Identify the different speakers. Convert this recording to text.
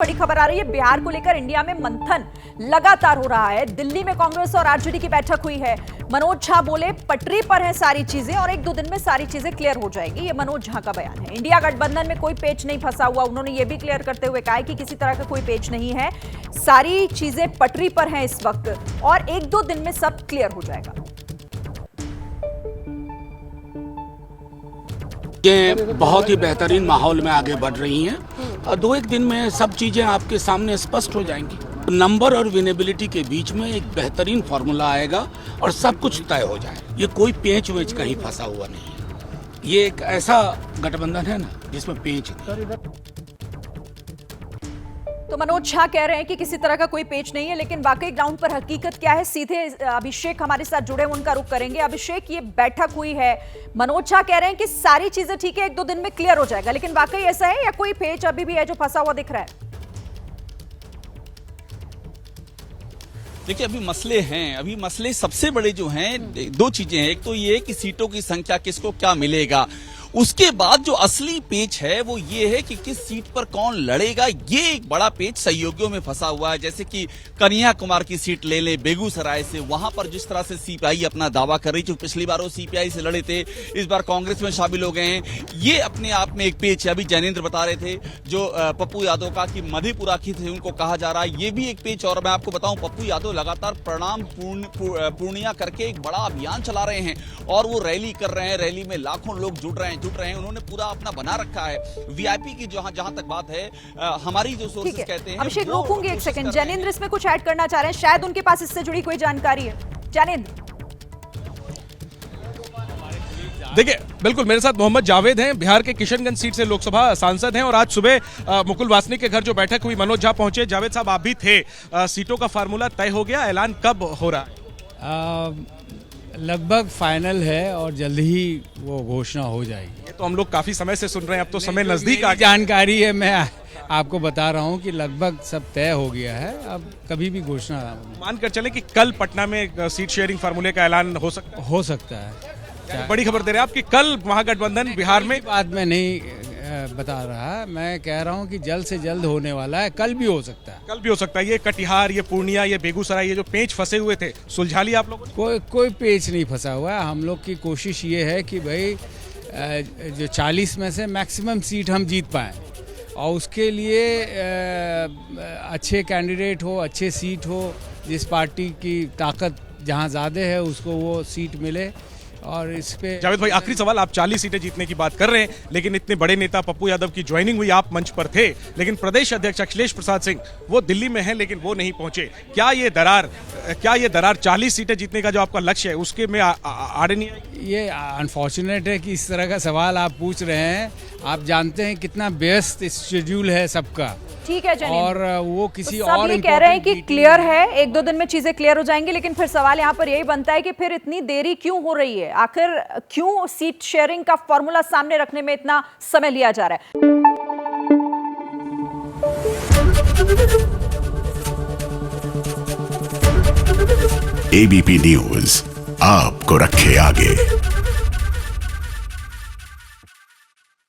Speaker 1: बड़ी खबर आ रही है। बिहार को लेकर इंडिया में मंथन लगातार हो रहा है। दिल्ली में कांग्रेस और आरजेडी की बैठक हुई है। मनोज झा बोले पटरी पर है सारी चीजें और 1-2 दिन में सारी चीजें क्लियर हो जाएगी। ये मनोज झा का बयान है। इंडिया गठबंधन में कोई पेच नहीं फंसा हुआ। उन्होंने ये भी क्लियर करते हुए कहा है कि किसी तरह का कोई पेच नहीं है, सारी चीजें पटरी पर हैं इस वक्त और 1-2 दिन में सब क्लियर हो जाएगा।
Speaker 2: ये बहुत ही बेहतरीन माहौल में आगे बढ़ रही हैं और 2-1 दिन में सब चीजें आपके सामने स्पष्ट हो जाएंगी। नंबर और विनेबिलिटी के बीच में एक बेहतरीन फॉर्मूला आएगा और सब कुछ तय हो जाए। ये कोई पेंच वेच कहीं फंसा हुआ नहीं है। ये एक ऐसा गठबंधन है ना जिसमें पेंच नहीं।
Speaker 1: तो मनोज झा कह रहे हैं कि किसी तरह का कोई पेच नहीं है, लेकिन वाकई ग्राउंड पर हकीकत क्या है, सीधे अभिषेक हमारे साथ जुड़े, उनका रुख करेंगे। अभिषेक, ये बैठक हुई है, मनोज झा कह रहे हैं कि सारी चीजें ठीक है, 1-2 दिन में क्लियर हो जाएगा, लेकिन वाकई ऐसा है या कोई पेच अभी भी है जो फंसा हुआ दिख रहा है?
Speaker 3: देखिए, अभी मसले सबसे बड़े जो हैं 2 चीजें हैं। एक तो ये कि सीटों की संख्या किसको क्या मिलेगा, उसके बाद जो असली पेच है वो ये है कि किस सीट पर कौन लड़ेगा। ये एक बड़ा पेच सहयोगियों में फंसा हुआ है। जैसे कि कन्हैया कुमार की सीट ले ले बेगूसराय से, वहां पर जिस तरह से सीपीआई अपना दावा कर रही थी, पिछली बार वो सीपीआई से लड़े थे, इस बार कांग्रेस में शामिल हो गए हैं। ये अपने आप में एक पेच है। अभी जैनेंद्र बता रहे थे जो पप्पू यादव का कि मधेपुरा की थे, उनको कहा जा रहा है, ये भी एक पेच। और मैं आपको बताऊं, पप्पू यादव लगातार प्रणाम पूर्णिया करके एक बड़ा अभियान चला रहे हैं और वो रैली कर रहे हैं। रैली में लाखों लोग जुट रहे हैं। उन्होंने पूरा अपना बना रखा है। वीआईपी की जहां तक बात है, हमारी जो सोर्सेस कहते हैं।
Speaker 1: अभिषेक, रोकूंगी एक सेकंड। जैनेंद्र इसमें कुछ ऐड करना चाह रहे हैं, शायद उनके पास इससे जुड़ी कोई जानकारी है। जैनेंद्र,
Speaker 4: देखिए, बिल्कुल मेरे साथ मोहम्मद जावेद हैं, बिहार के किशनगंज सीट से लोकसभा सांसद हैं और आज सुबह मुकुल वासनिक के घर जो बैठक हुई, मनोज झा पहुंचे। जावेद साहब, आप भी थे। सीटों का फार्मूला तय हो गया, ऐलान कब हो रहा है?
Speaker 5: लगभग फाइनल है और जल्द ही वो घोषणा हो जाएगी।
Speaker 4: ये तो हम लोग काफी समय से सुन रहे हैं, अब तो समय नजदीक आ गया।
Speaker 5: जानकारी है, मैं आपको बता रहा हूँ कि लगभग सब तय हो गया है। अब कभी भी घोषणा
Speaker 4: मानकर चले कि कल पटना में सीट शेयरिंग फार्मूले का ऐलान हो सकता है। बड़ी खबर दे रहे हैं आप कि कल महागठबंधन बिहार में।
Speaker 5: बात मैं नहीं बता रहा, मैं कह रहा हूं कि जल्द से जल्द होने वाला है। कल भी हो सकता है। ये कटिहार, ये पूर्णिया, ये बेगूसराय, ये जो पेच फंसे हुए थे, सुलझा लिया आप लोगों ने? कोई पेच नहीं फंसा हुआ है। हम लोग की कोशिश ये है कि भाई जो 40 में से मैक्सिमम सीट हम जीत पाएं और उसके लिए अच्छे कैंडिडेट हो, अच्छे सीट हो, जिस पार्टी की ताकत जहां ज़्यादा है उसको वो सीट मिले। और इस पे
Speaker 4: जावेद भाई, आखिरी सवाल। आप 40 सीटें जीतने की बात कर रहे हैं, लेकिन इतने बड़े नेता पप्पू यादव की ज्वाइनिंग हुई, आप मंच पर थे, लेकिन प्रदेश अध्यक्ष अखिलेश प्रसाद सिंह वो दिल्ली में हैं लेकिन वो नहीं पहुंचे। क्या ये दरार 40 सीटें जीतने का जो आपका लक्ष्य है उसके में आड़े नहीं आएगी?
Speaker 5: ये अनफॉर्चुनेट है कि इस तरह का सवाल आप पूछ रहे हैं। आप जानते हैं कितना व्यस्त शेड्यूल है सबका।
Speaker 1: ठीक है जैनेंद्र,
Speaker 5: और वो किसी
Speaker 1: तो
Speaker 5: और
Speaker 1: ये कह रहे हैं कि क्लियर है, 1-2 दिन में चीजें क्लियर हो जाएंगी, लेकिन फिर सवाल यहाँ पर यही बनता है कि फिर इतनी देरी क्यों हो रही है? आखिर क्यों सीट शेयरिंग का फॉर्मूला सामने रखने में इतना समय लिया जा रहा है?
Speaker 6: एबीपी न्यूज आपको रखे आगे।